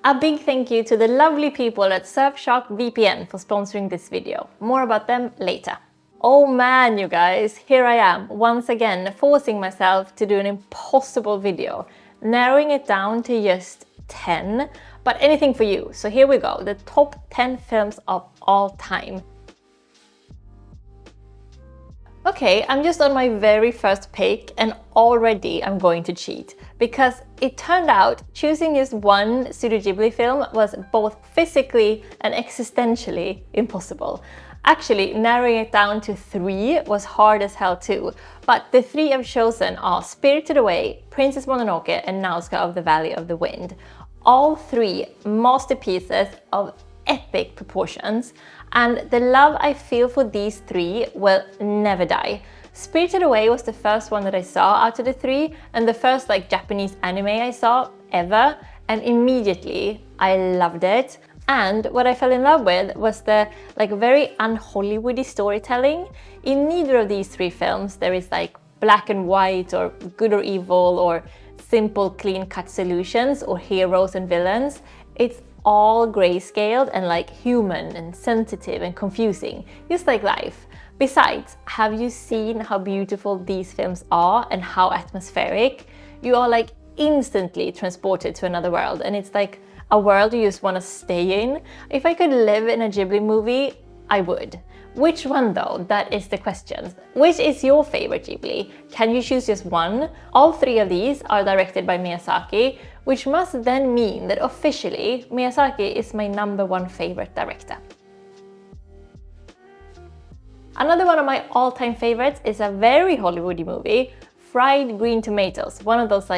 A big thank you to the lovely people at Surfshark VPN for sponsoring this video. More about them later. Oh man, you guys, here I am, once again forcing myself to do an impossible video, narrowing it down to just 10, but anything for you. So here we go, the top 10 films of all time. Okay, I'm just on my very first pick and already I'm going to cheat because it turned out choosing just one Studio Ghibli film was both physically and existentially impossible. Actually, narrowing it down to 3 was hard as hell too, but the 3 I've chosen are Spirited Away, Princess Mononoke and Nausicaa of the Valley of the Wind. All 3 masterpieces of epic proportions, and the love I feel for these 3 will never die. Spirited Away was the first one that I saw out of the 3 and the first Japanese anime I saw ever, and immediately I loved it. And what I fell in love with was the very un-Hollywoody storytelling. In neither of these 3 films there is black and white or good or evil or simple clean-cut solutions or heroes and villains. It's all grayscaled and human and sensitive and confusing, just like life. Besides, have you seen how beautiful these films are and how atmospheric? You are instantly transported to another world, and it's a world you just want to stay in. If I could live in a Ghibli movie, I would. Which one though? That is the question. Which is your favorite Ghibli? Can you choose just one? All 3 of these are directed by Miyazaki, which must then mean that officially Miyazaki is my #1 favorite director. Another one of my all-time favorites is a very Hollywoody movie, Fried Green Tomatoes, one of those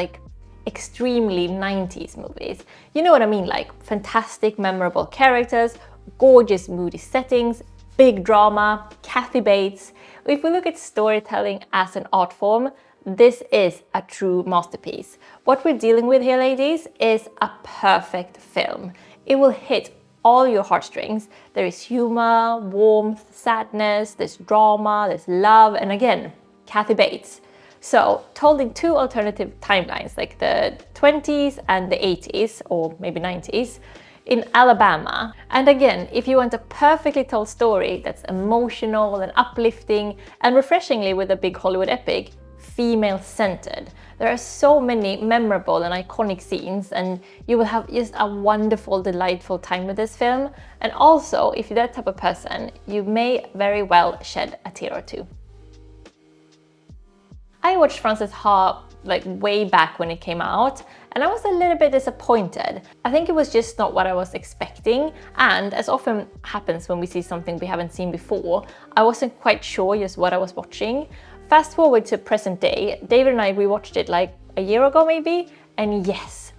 extremely 90s movies. You know what I mean, fantastic, memorable characters, gorgeous moody settings, big drama, Kathy Bates. If we look at storytelling as an art form, this is a true masterpiece. What we're dealing with here, ladies, is a perfect film. It will hit all your heartstrings. There is humor, warmth, sadness, there's drama, there's love, and again, Kathy Bates. So, told in 2 alternative timelines, the 20s and the 80s, or maybe 90s, in Alabama. And again, if you want a perfectly told story that's emotional and uplifting and refreshingly with a big Hollywood epic, female-centered. There are so many memorable and iconic scenes, and you will have just a wonderful, delightful time with this film. And also, if you're that type of person, you may very well shed a tear or 2. I watched Frances Ha way back when it came out, and I was a little bit disappointed. I think it was just not what I was expecting, and as often happens when we see something we haven't seen before, I wasn't quite sure just what I was watching. Fast forward to present day, David and I rewatched it a year ago maybe, and yes,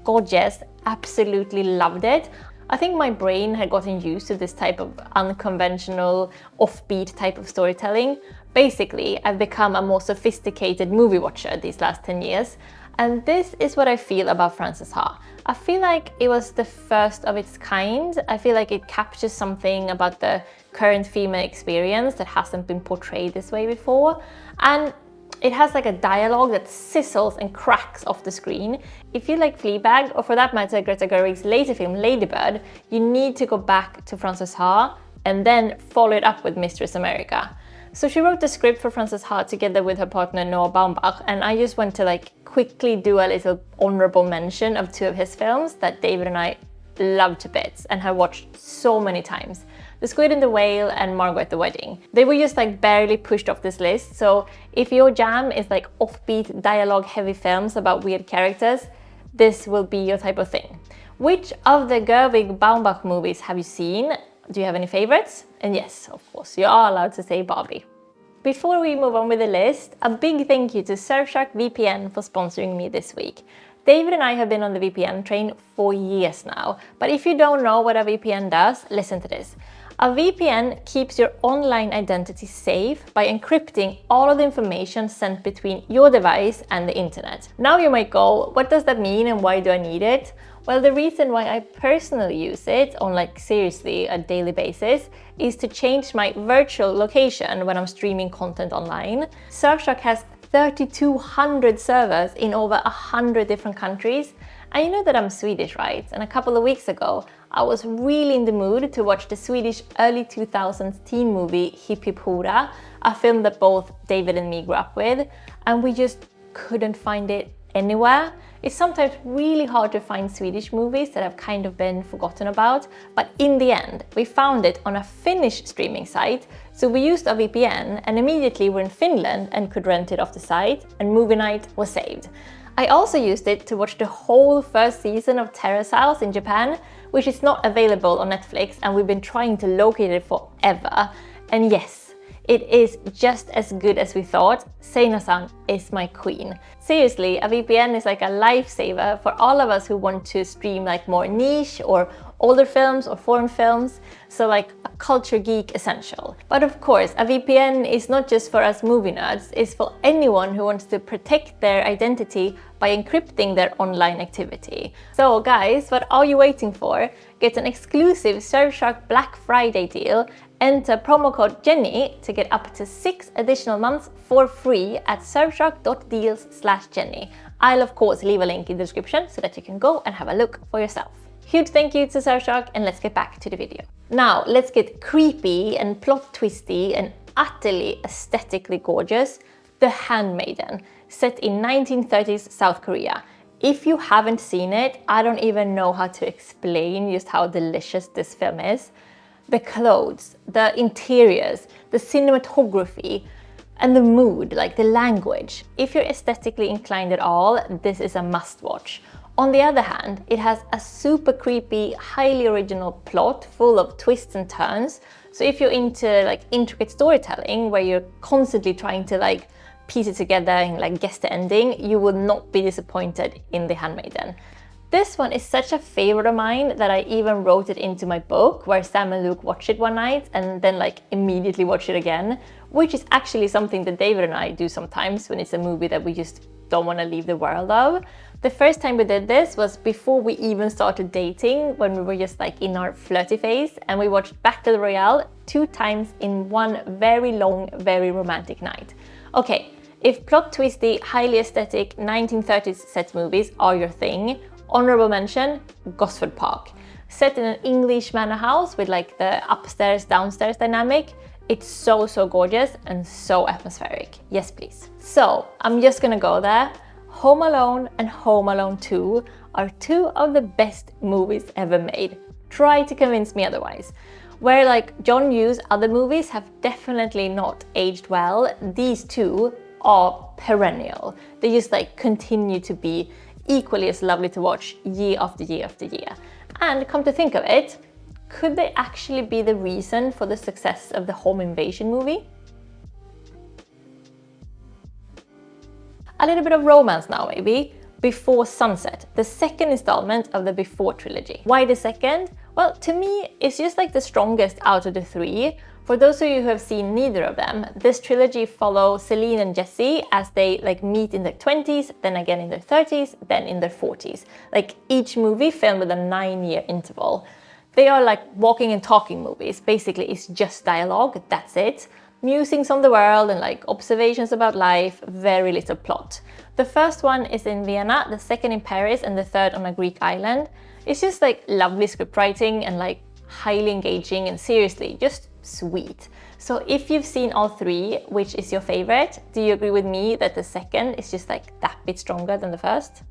God yes, absolutely loved it. I think my brain had gotten used to this type of unconventional, offbeat type of storytelling. Basically, I've become a more sophisticated movie watcher these last 10 years, and this is what I feel about Frances Ha. I feel like it was the first of its kind. I feel like it captures something about the current female experience that hasn't been portrayed this way before, and it has a dialogue that sizzles and cracks off the screen. If you like Fleabag, or for that matter Greta Gerwig's later film Lady Bird, you need to go back to Frances Ha and then follow it up with Mistress America. So she wrote the script for Frances Ha together with her partner Noah Baumbach, and I just want to quickly do a little honourable mention of 2 of his films that David and I love to bits and have watched so many times. The Squid and the Whale and Margot at the Wedding. They were just barely pushed off this list, so if your jam is offbeat, dialogue-heavy films about weird characters, this will be your type of thing. Which of the Gerwig Baumbach movies have you seen? Do you have any favorites? And yes, of course, you are allowed to say Barbie. Before we move on with the list, a big thank you to Surfshark VPN for sponsoring me this week. David and I have been on the VPN train for years now, but if you don't know what a VPN does, listen to this. A VPN keeps your online identity safe by encrypting all of the information sent between your device and the internet. Now you might go, what does that mean and why do I need it? Well, the reason why I personally use it on seriously a daily basis is to change my virtual location when I'm streaming content online. Surfshark has 3,200 servers in over 100 different countries, And you know that I'm Swedish, right? And a couple of weeks ago, I was really in the mood to watch the Swedish early 2000s teen movie Hipp Hipp Hora, a film that both David and me grew up with, and we just couldn't find it anywhere. It's sometimes really hard to find Swedish movies that have kind of been forgotten about, but in the end, we found it on a Finnish streaming site, so we used a VPN and immediately we're in Finland and could rent it off the site, and movie night was saved. I also used it to watch the whole first season of Terrace House in Japan, which is not available on Netflix, and we've been trying to locate it forever. And yes, it is just as good as we thought. Seina-san is my queen. Seriously, a VPN is like a lifesaver for all of us who want to stream like more niche or older films or foreign films, so like a culture geek essential. But of course, a VPN is not just for us movie nerds, it's for anyone who wants to protect their identity by encrypting their online activity. So guys, what are you waiting for? Get an exclusive Surfshark Black Friday deal. Enter promo code Jenny to get up to 6 additional months for free at surfshark.deals/Jenny. I'll of course leave a link in the description so that you can go and have a look for yourself. Huge thank you to Surfshark, and let's get back to the video. Now let's get creepy and plot twisty and utterly aesthetically gorgeous. The Handmaiden, set in 1930s South Korea. If you haven't seen it, I don't even know how to explain just how delicious this film is. The clothes, the interiors, the cinematography, and the mood, like the language. If you're aesthetically inclined at all, this is a must-watch. On the other hand, it has a super creepy, highly original plot full of twists and turns. So if you're into like intricate storytelling, where you're constantly trying to like piece it together and like guess the ending, you will not be disappointed in The Handmaiden. This one is such a favorite of mine that I even wrote it into my book, where Sam and Luke watched it one night and then like immediately watch it again, which is actually something that David and I do sometimes when it's a movie that we just don't want to leave the world of. The first time we did this was before we even started dating, when we were just like in our flirty phase, and we watched Battle Royale 2 times in one very long, very romantic night. Okay, if plot twisty, highly aesthetic 1930s set movies are your thing, honourable mention, Gosford Park. Set in an English manor house with like the upstairs, downstairs dynamic. It's so gorgeous and so atmospheric. Yes, please. So I'm just gonna go there. Home Alone and Home Alone 2 are 2 of the best movies ever made. Try to convince me otherwise. Where like John Hughes' other movies have definitely not aged well, these 2 are perennial. They just like continue to be equally as lovely to watch year after year after year. And come to think of it, could they actually be the reason for the success of the Home Invasion movie? A little bit of romance now maybe. Before Sunset, the second installment of the Before trilogy. Why the second? Well, to me, it's just like the strongest out of the 3. For those of you who have seen neither of them, this trilogy follows Celine and Jesse as they like meet in their 20s, then again in their 30s, then in their 40s. Like each movie filmed with a 9-year interval. They are like walking and talking movies. Basically, it's just dialogue, that's it. Musings on the world and like observations about life, very little plot. The first one is in Vienna, the second in Paris, and the third on a Greek island. It's just like lovely script writing and like highly engaging and seriously just sweet. So if you've seen all 3, which is your favorite? Do you agree with me that the second is just like that bit stronger than the first?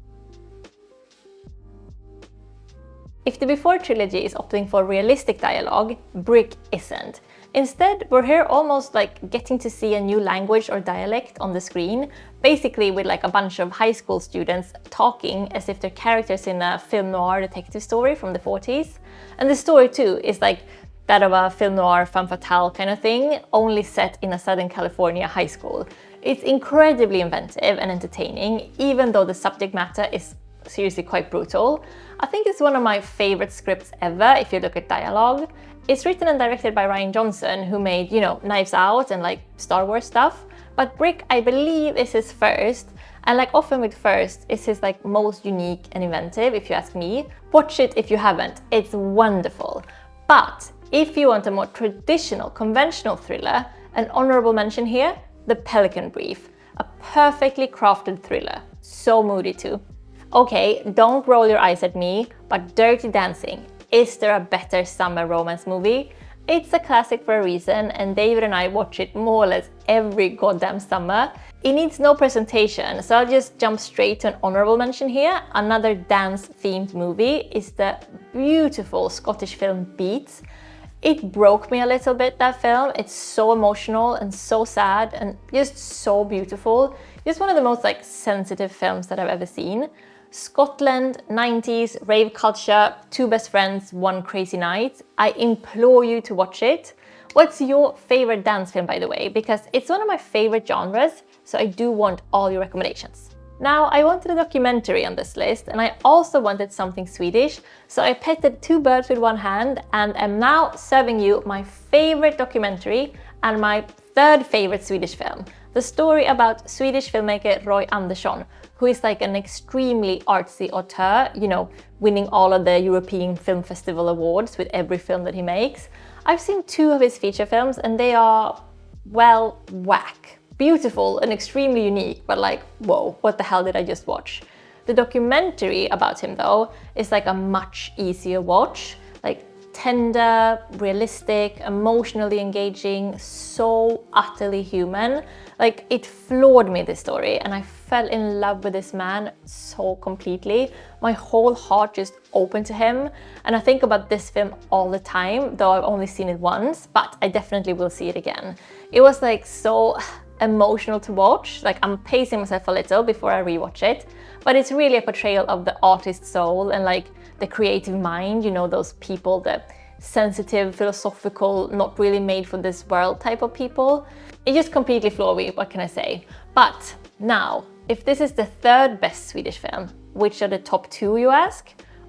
If the Before trilogy is opting for realistic dialogue, Brick isn't. Instead, we're here almost like getting to see a new language or dialect on the screen, basically with like a bunch of high school students talking as if they're characters in a film noir detective story from the 40s. And the story too is like that of a film noir femme fatale kind of thing, only set in a Southern California high school. It's incredibly inventive and entertaining, even though the subject matter is seriously quite brutal. I think it's one of my favorite scripts ever if you look at dialogue. It's written and directed by Rian Johnson, who made, you know, Knives Out and like Star Wars stuff. But Brick, I believe, is his first. And like often with first, it's his like most unique and inventive, if you ask me. Watch it if you haven't, it's wonderful. But if you want a more traditional, conventional thriller, an honourable mention here, The Pelican Brief. A perfectly crafted thriller. So moody too. Okay, don't roll your eyes at me, but Dirty Dancing. Is there a better summer romance movie? It's a classic for a reason, and David and I watch it more or less every goddamn summer. It needs no presentation, so I'll just jump straight to an honourable mention here. Another dance-themed movie is the beautiful Scottish film Beats. It broke me a little bit, that film. It's so emotional and so sad and just so beautiful. It's one of the most sensitive films that I've ever seen. Scotland, 90s, rave culture, two best friends, one crazy night. I implore you to watch it. What's your favorite dance film, by the way? Because it's one of my favorite genres, so I do want all your recommendations. Now, I wanted a documentary on this list, and I also wanted something Swedish, so I petted two birds with one hand and am now serving you my favorite documentary and my third favorite Swedish film. The story about Swedish filmmaker Roy Andersson, who is an extremely artsy auteur, winning all of the European Film Festival awards with every film that he makes. I've seen two of his feature films and they are, well, whack. Beautiful and extremely unique, but whoa, what the hell did I just watch? The documentary about him though is a much easier watch, tender, realistic, emotionally engaging, so utterly human. It floored me, this story, and I fell in love with this man so completely. My whole heart just opened to him, and I think about this film all the time, though I've only seen it once, but I definitely will see it again. It was so emotional to watch. I'm pacing myself a little before I rewatch it, but it's really a portrayal of the artist's soul and the creative mind, those people, the sensitive, philosophical, not really made for this world type of people. It just completely floored me, what can I say? But now, if this is the third best Swedish film, which are the top two, you ask?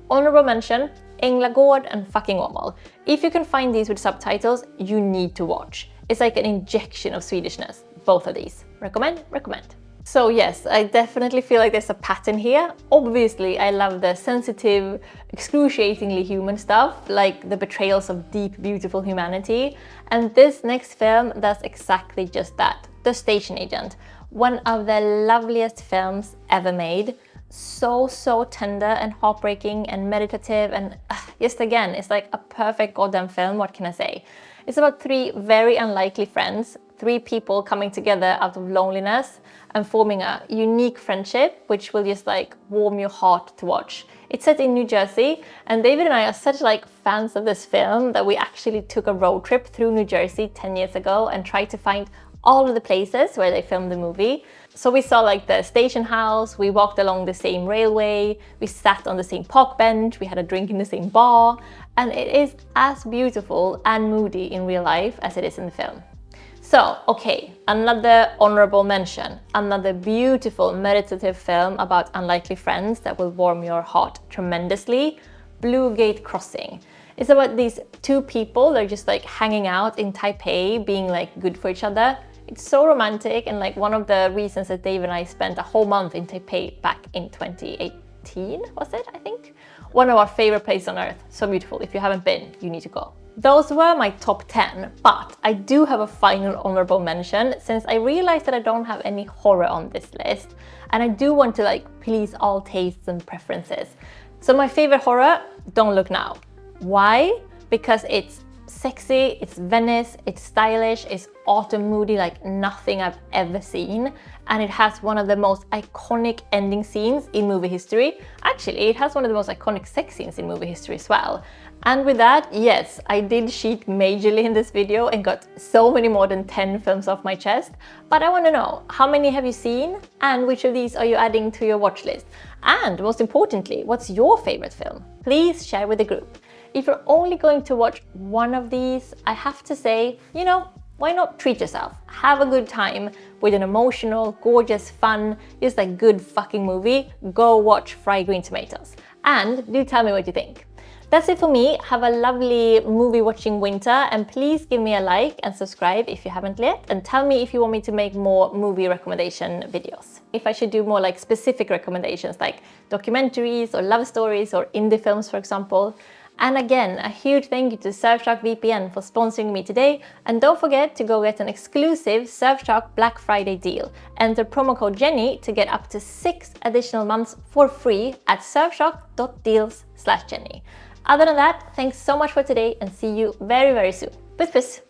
Honourable mention, Änglagård and Fucking Åmål. If you can find these with subtitles, you need to watch. It's an injection of Swedishness, both of these. Recommend, recommend. So yes, I definitely feel there's a pattern here. Obviously, I love the sensitive, excruciatingly human stuff, the betrayals of deep, beautiful humanity. And this next film does exactly just that. The Station Agent. One of the loveliest films ever made. So tender and heartbreaking and meditative, and just again, it's a perfect goddamn film, what can I say? It's about three very unlikely friends, three people coming together out of loneliness and forming a unique friendship, which will just warm your heart to watch. It's set in New Jersey, and David and I are such fans of this film that we actually took a road trip through New Jersey 10 years ago and tried to find all of the places where they filmed the movie. So we saw the station house, we walked along the same railway, we sat on the same park bench, we had a drink in the same bar, and it is as beautiful and moody in real life as it is in the film. So, okay, another honourable mention, another beautiful meditative film about unlikely friends that will warm your heart tremendously, Blue Gate Crossing. It's about these two people, they're just hanging out in Taipei, being good for each other. It's so romantic, and one of the reasons that Dave and I spent a whole month in Taipei back in 2018, was it, I think? One of our favorite places on earth. So beautiful. If you haven't been, you need to go. Those were my top 10, but I do have a final honourable mention since I realized that I don't have any horror on this list, and I do want to please all tastes and preferences. So my favorite horror, Don't Look Now. Why? Because it's sexy, it's Venice, it's stylish, it's autumn moody like nothing I've ever seen, and it has one of the most iconic ending scenes in movie history. Actually, it has one of the most iconic sex scenes in movie history as well. And with that, yes, I did cheat majorly in this video and got so many more than 10 films off my chest. But I want to know, how many have you seen? And which of these are you adding to your watch list? And most importantly, what's your favorite film? Please share with the group. If you're only going to watch one of these, I have to say, why not treat yourself? Have a good time with an emotional, gorgeous, fun, just good fucking movie. Go watch Fried Green Tomatoes. And do tell me what you think. That's it for me. Have a lovely movie watching winter, and please give me a like and subscribe if you haven't yet, and tell me if you want me to make more movie recommendation videos. If I should do more specific recommendations like documentaries or love stories or indie films, for example. And again, a huge thank you to Surfshark VPN for sponsoring me today. And don't forget to go get an exclusive Surfshark Black Friday deal. Enter promo code Jenny to get up to 6 additional months for free at surfshark.deals/Jenny. Other than that, thanks so much for today and see you very, very soon. Puss puss!